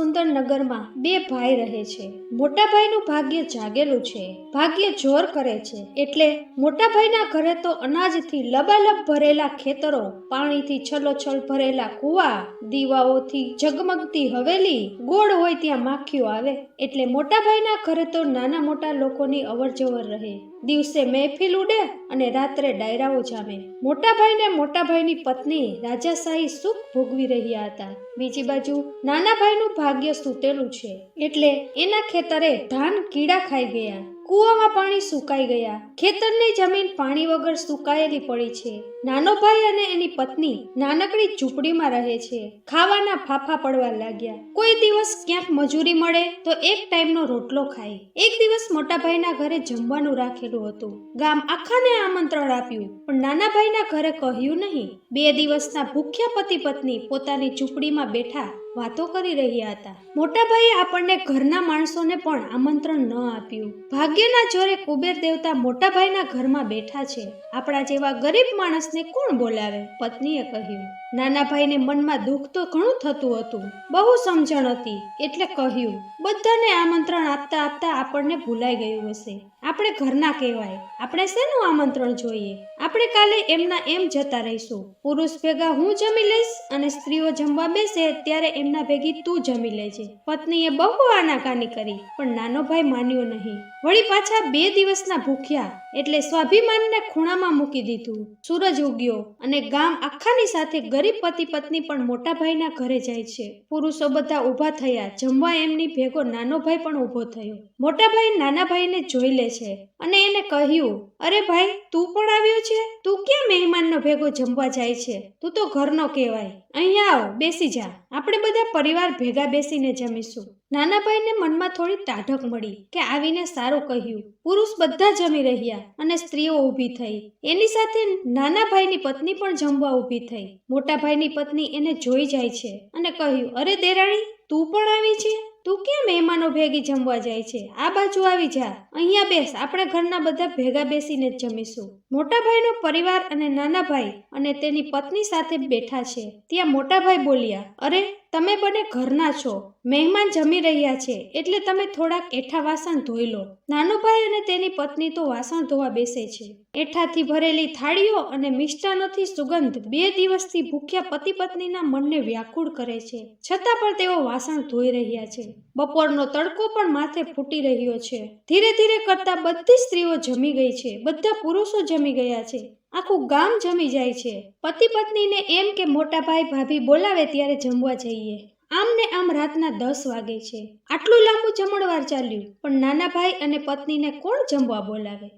સુંદર નગરમાં બે ભાઈ રહે છે। મોટા ભાઈનું ભાગ્ય જાગેલું છે, ભાગ્ય જોર કરે છે। એટલે મોટા ભાઈના ઘરે તો અનાજથી લબાલબ ભરેલા ખેતરો, પાણીથી છલોછલ ભરેલા કુવા, દીવાઓથી ઝગમગતી હવેલી, ગોળ હોય ત્યાં માખીઓ આવે। એટલે મોટા ભાઈના ઘરે તો નાના મોટા લોકોની અવરજવર રહે। દિવસે મહેફિલ ઉડે અને રાત્રે ડાયરાઓ જામે। મોટા ભાઈને મોટા ભાઈની પત્ની રાજાશાહી સુખ ભોગવી રહ્યા હતા। બીજી બાજુ નાના ભાઈનું ભાગ્ય સૂતેલું છે, એટલે એના ખેતરે ધાન કીડા ખાઈ ગયા, કૂવામાં પાણી સુકાઈ ગયા, ખેતરની જમીન પાણી વગર સુકાયેલી પડી છે। નાનો ભાઈ અને એની પત્ની નાનકડી ઝૂંપડીમાં રહે છે। ખાવાના ફાફા પડવા લાગ્યા। કોઈ દિવસ ક્યાંક મજૂરી મળે તો એક ટાઈમનો રોટલો ખાય। એક દિવસ મોટા ભાઈના ઘરે જમવાનું રાખેલું હતું। ગામ આખાને આમંત્રણ આપ્યું, પણ નાના ભાઈના ઘરે કહ્યું નહીં। 2 દિવસના ભૂખ્યા પતિ પત્ની પોતાની ઝૂંપડીમાં બેઠા વાતો કરી રહ્યા હતા। મોટા ભાઈએ આપણને ઘરના માણસોને પણ આમંત્રણ ન આપ્યું। ભાગ્યના જોરે કુબેર દેવતા મોટા ભાઈના ઘરમાં બેઠા છે, આપણા જેવા ગરીબ માણસને કોણ બોલાવે? પત્નીએ કહ્યું। નાના ભાઈને મનમાં દુઃખ તો ઘણું થતું હતું, બહુ સમજણ હતી, એટલે કહ્યું, બધાને આમંત્રણ આપતા આપતા આપણને ભૂલાઈ ગયું હશે। આપણે ઘરના કહેવાય, આપણે શેનું આમંત્રણ જોઈએ? આપણે કાલે એમના એમ જતા રહીશું। પુરુષ ભેગા હું જમી લઈશ અને સ્ત્રીઓ જમવા બેસે ત્યારે એમના ભેગી તું જમી લેજે। પત્નીએ બહુ આનાકાની કરી, પણ નાનો ભાઈ માન્યો નહીં। વળી પાછા 2 દિવસના ભૂખ્યા એટલે સ્વાભિમાનને ખૂણામાં મૂકી દીધું। સૂરજ ઉગ્યો અને ગામ આખાની સાથે ગરીબ પતિ પત્ની પણ મોટા ભાઈના ઘરે જાય છે। પુરુષો બધા ઊભા થયા, જમવા એમની ભેગો નાનો ભાઈ પણ ઊભો થયો। મોટા ભાઈ નાના ભાઈને જોઈ લે છે અને એને કહ્યું, અરે ભાઈ, તું પણ આવ્યો છે? તું ક્યાં મહેમાનનો ભેગો જમવા જાય છે? તું તો ઘરનો કહેવાય, અહીંયા આવ, બેસી જા, આપણે બધા પરિવાર ભેગા બેસીને જમીશું। નાના ભાઈને મનમાં થોડી ટાઢક મળી કે આવીને સારું કહ્યું। પુરુષ બધા જમી રહ્યા અને સ્ત્રીઓ ઊભી થઈ, એની સાથે નાના ભાઈની પત્ની પણ જમવા ઊભી થઈ। મોટા ભાઈની પત્ની એને જોઈ જાય છે અને કહ્યું, અરે દેરાણી, તું પણ આવી છે? તું ક્યાં મહેમાનો ભેગી જમવા જાય છે? આ બાજુ આવી જા, અહીંયા બેસ, આપણે ઘરના બધા ભેગા બેસીને જ જમીશું। મોટા ભાઈનો પરિવાર અને નાના ભાઈ અને તેની પત્ની સાથે બેઠા છે, ત્યાં મોટા ભાઈ બોલ્યા, અરે તમે બંને ઘરના છો, મહેમાન જમી રહ્યા છે, એટલે તમે થોડાક એઠા વાસણ ધોઈ લો। નાનો ભાઈ અને તેની પત્ની તો વાસણ ધોવા બેસે છે। એઠાથી ભરેલી થાળીઓ અને મિષ્ટાનોથી સુગંધ 2 દિવસથી ભૂખ્યા પતિ પત્નીના મનને વ્યાકુળ કરે છે, છતાં પણ તેઓ વાસણ ધોઈ રહ્યા છે। બપોરનો તડકો પણ માથે ફૂટી રહ્યો છે। ધીરે ધીરે કરતા બધી સ્ત્રીઓ જમી ગઈ છે, બધા પુરુષો જમી ગયા છે, આખું ગામ જમી જાય છે। પતિ પત્નીને એમ કે મોટા ભાઈ ભાભી બોલાવે ત્યારે જમવા જઈએ। આમ ને આમ રાતના 10 વાગે છે। આટલું લાંબુ જમણવાર ચાલ્યું, પણ નાના ભાઈ અને પત્નીને કોણ જમવા બોલાવે?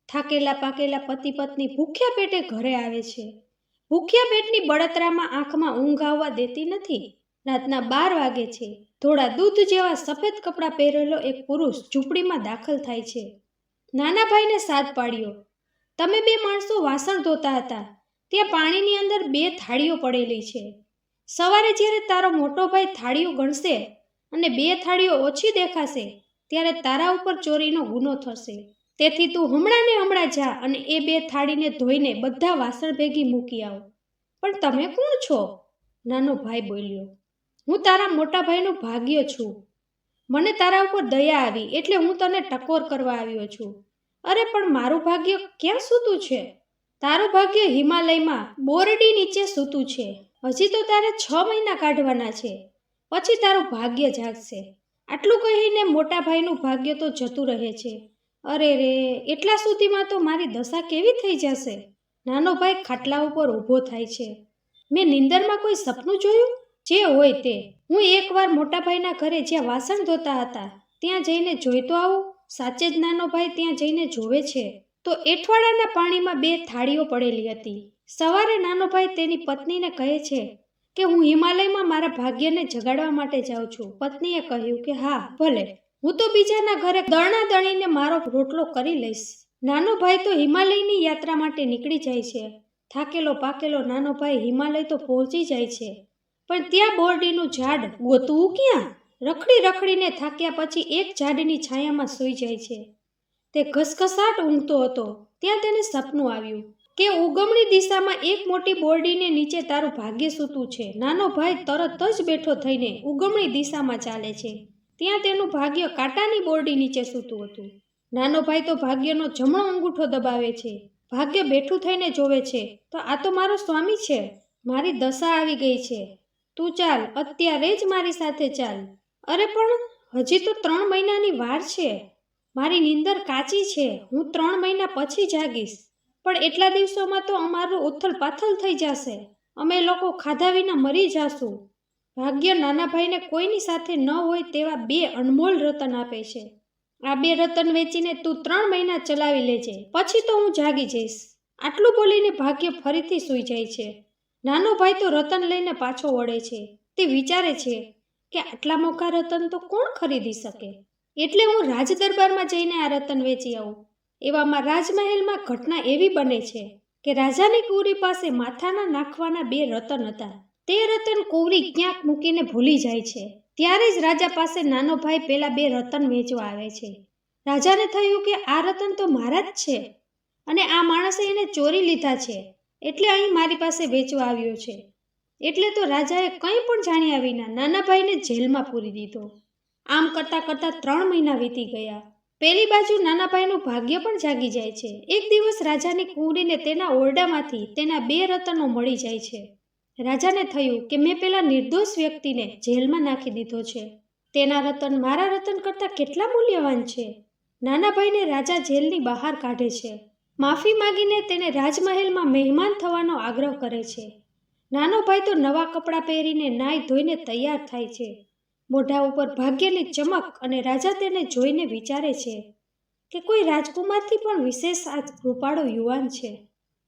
થાકેલા પાકેલા પતિ પત્ની ભૂખ્યા પેટે ઘરે આવે છે। ભૂખ્યા પેટની બળતરામાં આંખમાં ઊંઘ આવવા દેતી નથી। રાતના 12 વાગે છે। થોડા દૂધ જેવા સફેદ કપડાં પહેરેલો એક પુરુષ ઝૂંપડીમાં દાખલ થાય છે। નાના ભાઈને સાદ પાડ્યો, તમે 2 માણસો વાસણ ધોતા હતા, ત્યાં પાણીની અંદર 2 થાળીઓ પડેલી છે। સવારે જ્યારે તારો મોટો ભાઈ થાળીઓ ગણશે અને 2 થાળીઓ ઓછી દેખાશે, ત્યારે તારા ઉપર ચોરીનો ગુનો થશે। તેથી તું હમણાં ને હમણાં જા અને એ 2 થાળીને ધોઈને બધા વાસણ ભેગી મૂકી આવ। પણ તમે કોણ છો? નાનો ભાઈ બોલ્યો, હું તારા મોટા ભાઈનું ભાગ્ય છું। મને તારા ઉપર દયા આવી એટલે હું તને ટકોર કરવા આવ્યો છું। અરે પણ મારું ભાગ્ય ક્યાં સૂતું છે? તારું ભાગ્ય હિમાલયમાં બોરડી નીચે સૂતું છે। હજી તો તારે 6 મહિના કાઢવાના છે, પછી તારું ભાગ્ય જાગશે। આટલું કહીને મોટા ભાઈનું ભાગ્ય તો જતું રહે છે। અરે રે, એટલા સુધીમાં તો મારી દશા કેવી થઈ જશે? નાનો ભાઈ ખાટલા ઉપર ઊભો થાય છે। મેં નિંદરમાં કોઈ સપનું જોયું? જે હોય તે, હું એકવાર મોટા ભાઈના ઘરે જ્યાં વાસણ ધોતા હતા ત્યાં જઈને જોઈ તો આવું। સાચે જ નાનો ભાઈ ત્યાં જઈને જોવે છે તો એઠવાડાના પાણીમાં 2 થાળીઓ પડેલી હતી। સવારે નાનો ભાઈ તેની પત્નીને કહે છે કે હું હિમાલયમાં મારા ભાગ્યને જગાડવા માટે જાઉં છું। પત્નીએ કહ્યું કે હા ભલે, હું તો બીજાના ઘરે દરણા દણીને મારો રોટલો કરી લઈશ। નાનો ભાઈ તો હિમાલયની યાત્રા માટે નીકળી જાય છે। થાકેલો પાકેલો નાનો ભાઈ હિમાલય તો પહોંચી જાય છે, પણ ત્યાં બોરડીનું ઝાડ ગોતવું ક્યાં? રખડી રખડીને થાક્યા પછી એક ઝાડની છાયામાં સૂઈ જાય છે। તે ઘસઘસાટ ઊંઘતો હતો, ત્યાં તેને સપનું આવ્યું કે ઉગમણી દિશામાં એક મોટી બોરડીને નીચે તારું ભાગ્ય સૂતું છે. નાનો ભાઈ તરત જ બેઠો થઈને ઉગમણી દિશામાં ચાલે છે. ત્યાં તેનું ભાગ્ય કાંટાની બોરડી નીચે સૂતું હતું. નાનો ભાઈ તો ભાગ્યનો જમણો અંગૂઠો દબાવે છે. ભાગ્ય બેઠું થઈને જોવે છે તો આ તો મારો સ્વામી છે. મારી દશા આવી ગઈ છે. તું ચાલ, અત્યારે જ મારી સાથે ચાલ. અરે પણ હજી તો 3 મહિનાની વાર છે. મારી નીંદર કાચી છે. હું 3 મહિના પછી જાગીશ. પણ એટલા દિવસોમાં તો અમારું ઉથલ પાથલ થઈ જશે. અમે લોકો ખાધા વિના મરી જાશું. ભાગ્ય નાના ભાઈને કોઈની સાથે ન હોય તેવા 2 અનમોલ રતન આપે છે. આ 2 રતન વેચીને તું 3 મહિના ચલાવી લેજે, પછી તો હું જાગી જઈશ. આટલું બોલીને ભાગ્ય ફરીથી સૂઈ જાય છે. નાનો ભાઈ તો રતન લઈને પાછો વળે છે. તે વિચારે છે કે આટલા મોંઘા રતન તો કોણ ખરીદી શકે, એટલે હું રાજ દરબારમાં જઈને આ રતન વેચી આવું. એવામાં રાજમહેલમાં ઘટના એવી બને છે કે રાજાની કુંવરી પાસે માથાના નાખવાના 2 રતન હતા. તે રતન કુંવરી ક્યાંક મૂકીને ભૂલી જાય છે. ત્યારે જ રાજા પાસે નાનો ભાઈ પેલા 2 રતન વેચવા આવે છે. રાજાને થયું કે આ રતન તો મારા જ છે અને આ માણસે એને ચોરી લીધા છે, એટલે અહીં મારી પાસે વેચવા આવ્યો છે. એટલે તો રાજાએ કંઈ પણ જાણ્યા વિના નાના ભાઈને જેલમાં પૂરી દીધો. આમ કરતાં કરતાં 3 મહિના વીતી ગયા. પેલી બાજુ નાના ભાઈનું ભાગ્ય પણ જાગી જાય છે. એક દિવસ રાજાની કુંવરીને તેના ઓરડામાંથી તેના 2 રતનો મળી જાય છે. રાજાને થયું કે મેં પેલા નિર્દોષ વ્યક્તિને જેલમાં નાખી દીધો છે. તેના રતન મારા રતન કરતાં કેટલા મૂલ્યવાન છે. નાના ભાઈને રાજા જેલની બહાર કાઢે છે. માફી માગીને તેને રાજમહેલમાં મહેમાન થવાનો આગ્રહ કરે છે. નાનો ભાઈ તો નવા કપડાં પહેરીને નાઈ ધોઈને તૈયાર થાય છે. મોઢા ઉપર ભાગ્યની ચમક અને રાજા તેને જોઈને વિચારે છે કે કોઈ રાજકુમારથી પણ વિશેષ આ રૂપાળો યુવાન છે.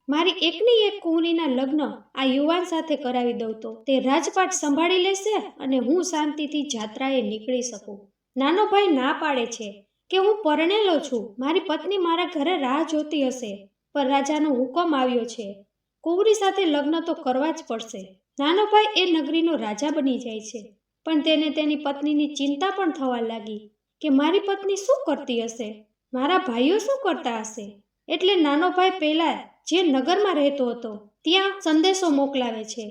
મારી એકની એક કુંવરીના લગ્ન આ યુવાન સાથે કરાવી દઉં તો તે રાજપાટ સંભાળી લેશે અને હું શાંતિથી જાત્રાએ નીકળી શકું. નાનો ભાઈ ના પાડે છે કે હું પરણેલો છું. મારી પત્ની મારા ઘરે રાહ જોતી હશે, પણ રાજાનો હુકમ આવ્યો છે. કુંવરી સાથે લગ્ન તો કરવા જ પડશે. નાનો ભાઈ એ નગરીનો રાજા બની જાય છે. પણ તેને તેની પત્નીની ચિંતા પણ થવા લાગી કે મારી પત્ની શું કરતી હશે, મારા ભાઈઓ શું કરતા હશે. એટલે નાનો ભાઈ પહેલા જે નગરમાં રહેતો હતો ત્યાં સંદેશો મોકલાવે છે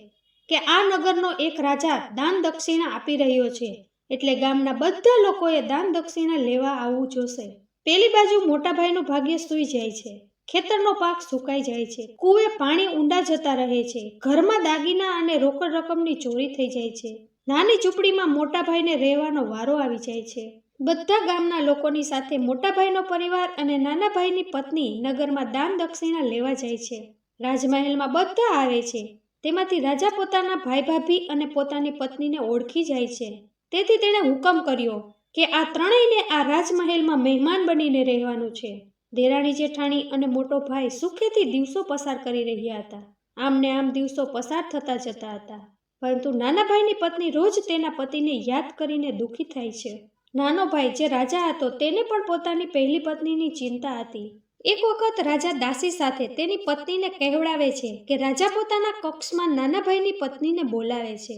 કે આ નગરનો એક રાજા દાન દક્ષિણા આપી રહ્યો છે, એટલે ગામના બધા લોકોએ દાન દક્ષિણા લેવા આવવું જોશે. પેલી બાજુ મોટા ભાઈનું ભાગ્ય સૂઈ જાય છે. ખેતરનો પાક સુકાઈ જાય છે. કૂએ પાણી ઊંડા જતા રહે છે. ઘરમાં દાગીના અને રોકડ રકમની ચોરી થઈ જાય છે. નાની ઝૂંપડીમાં મોટા ભાઈને રહેવાનો વારો આવી જાય છે. બધા ગામના લોકોની સાથે મોટા ભાઈનો પરિવાર અને નાના ભાઈની પત્ની નગરમાં દાન દક્ષિણા લેવા જાય છે. રાજમહેલમાં બધા આવે છે. તેમાંથી રાજા પોતાના ભાઈ ભાભી અને પોતાની પત્નીને ઓળખી જાય છે. તેથી તેણે હુકમ કર્યો કે આ ત્રણેયને આ રાજમહેલમાં મહેમાન બનીને રહેવાનું છે. દેરાણી જેઠાણી અને મોટો ભાઈ સુખેથી દિવસો પસાર કરી રહ્યા હતા. આમ ને આમ દિવસો પસાર થતા જતા હતા, પરંતુ નાના ભાઈની પત્ની રોજ તેના પતિને યાદ કરીને દુઃખી થાય છે. નાનો ભાઈ જે રાજા હતો તેને પણ પોતાની પહેલી પત્નીની ચિંતા હતી. એક વખત રાજા દાસી સાથે તેની પત્નીને કહેવડાવે છે કે રાજા પોતાના કક્ષમાં નાના ભાઈની પત્નીને બોલાવે છે.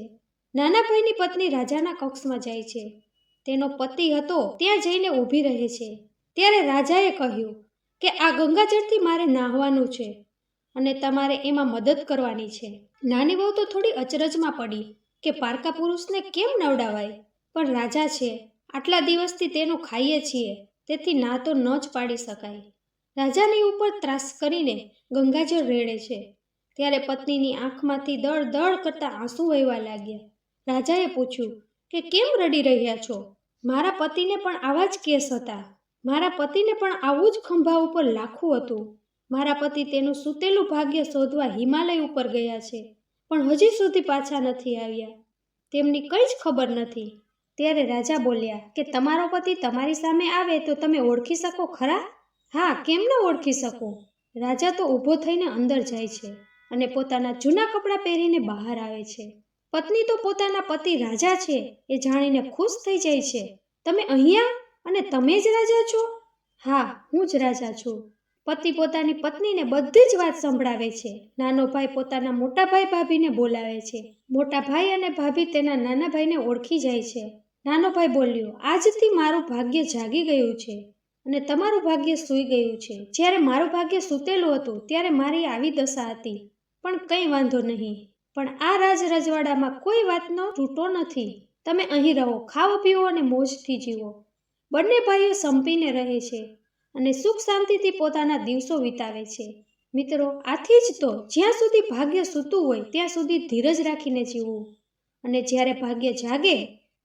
નાના ભાઈની પત્ની રાજાના કક્ષમાં જાય છે. તેનો પતિ હતો ત્યાં જઈને ઊભી રહે છે. ત્યારે રાજાએ કહ્યું કે આ ગંગાજળથી મારે નાહવાનું છે અને તમારે એમાં મદદ કરવાની છે. નાની વહુ તો થોડી અચરજમાં પડી કે પારકા પુરુષને કેમ નવડાવાય, પણ રાજા છે, આટલા દિવસથી તેનું ખાઈએ છીએ, તેથી ના તો ન જ પાડી શકાય. રાજાની ઉપર ત્રાસ કરીને ગંગાજળ રેડે છે. ત્યારે પત્નીની આંખમાંથી દળ દળ કરતા આંસુ વહેવા લાગ્યા. રાજાએ પૂછ્યું કે કેમ રડી રહ્યા છો? મારા પતિને પણ આવા જ કેસ હતા. મારા પતિને પણ આવું જ ખંભા ઉપર લાખું હતું. મારા પતિ તેનું સૂતેલું ભાગ્ય શોધવા હિમાલય ઉપર ગયા છે, પણ હજી સુધી પાછા નથી આવ્યા. તેમની કંઈ જ ખબર નથી. ત્યારે રાજા બોલ્યા કે તમારો પતિ તમારી સામે આવે તો તમે ઓળખી શકો ખરા? હા, કેમ ન ઓળખી શકો? રાજા તો ઊભો થઈને અંદર જાય છે અને પોતાના જૂના કપડાં પહેરીને બહાર આવે છે. પત્ની તો પોતાના પતિ રાજા છે એ જાણીને ખુશ થઈ જાય છે. તમે અહીંયા અને તમે જ રાજા છો? હા, હું જ રાજા છું. પતિ પોતાની પત્નીને બધી જ વાત સંભળાવે છે. નાનો ભાઈ પોતાના મોટા ભાઈ ભાભીને બોલાવે છે. મોટા ભાઈ અને ભાભી તેના નાના ભાઈને ઓળખી જાય છે. નાનો ભાઈ બોલ્યો, આજથી મારું ભાગ્ય જાગી ગયું છે. અને તમારું ભાગ્ય સૂઈ ગયું છે. જ્યારે મારું ભાગ્ય સૂતેલું હતું ત્યારે મારી આવી દશા હતી. પણ કંઈ વાંધો નહીં. પણ આ રજવાડામાં કોઈ વાતનો તૂટો નથી. તમે અહીં રહો, ખાઓ પીવો અને મોજથી જીવો. બંને ભાઈઓ સંપીને રહે છે અને સુખ શાંતિથી પોતાના દિવસો વિતાવે છે. મિત્રો, આથી જ તો જ્યાં સુધી ભાગ્ય સૂતું હોય ત્યાં સુધી ધીરજ રાખીને જીવવું, અને જ્યારે ભાગ્ય જાગે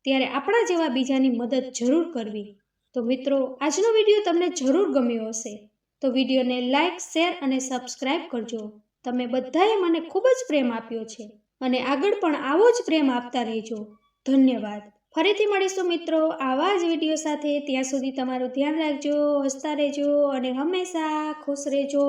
ત્યારે આપણા જેવા બીજાની મદદ જરૂર કરવી. તો મિત્રો, આજનો વિડીયો તમને જરૂર ગમ્યો હશે તો વિડીયોને લાઇક, શેર અને સબસ્ક્રાઇબ કરજો. તમે બધાએ મને ખૂબ જ પ્રેમ આપ્યો છે અને આગળ પણ આવો જ પ્રેમ આપતા રહેજો. ધન્યવાદ. ફરીથી મળીશું મિત્રો આવા જ વિડીયો સાથે. ત્યાં સુધી તમારું ધ્યાન રાખજો, હસતા રહેજો અને હંમેશા ખુશ રહેજો.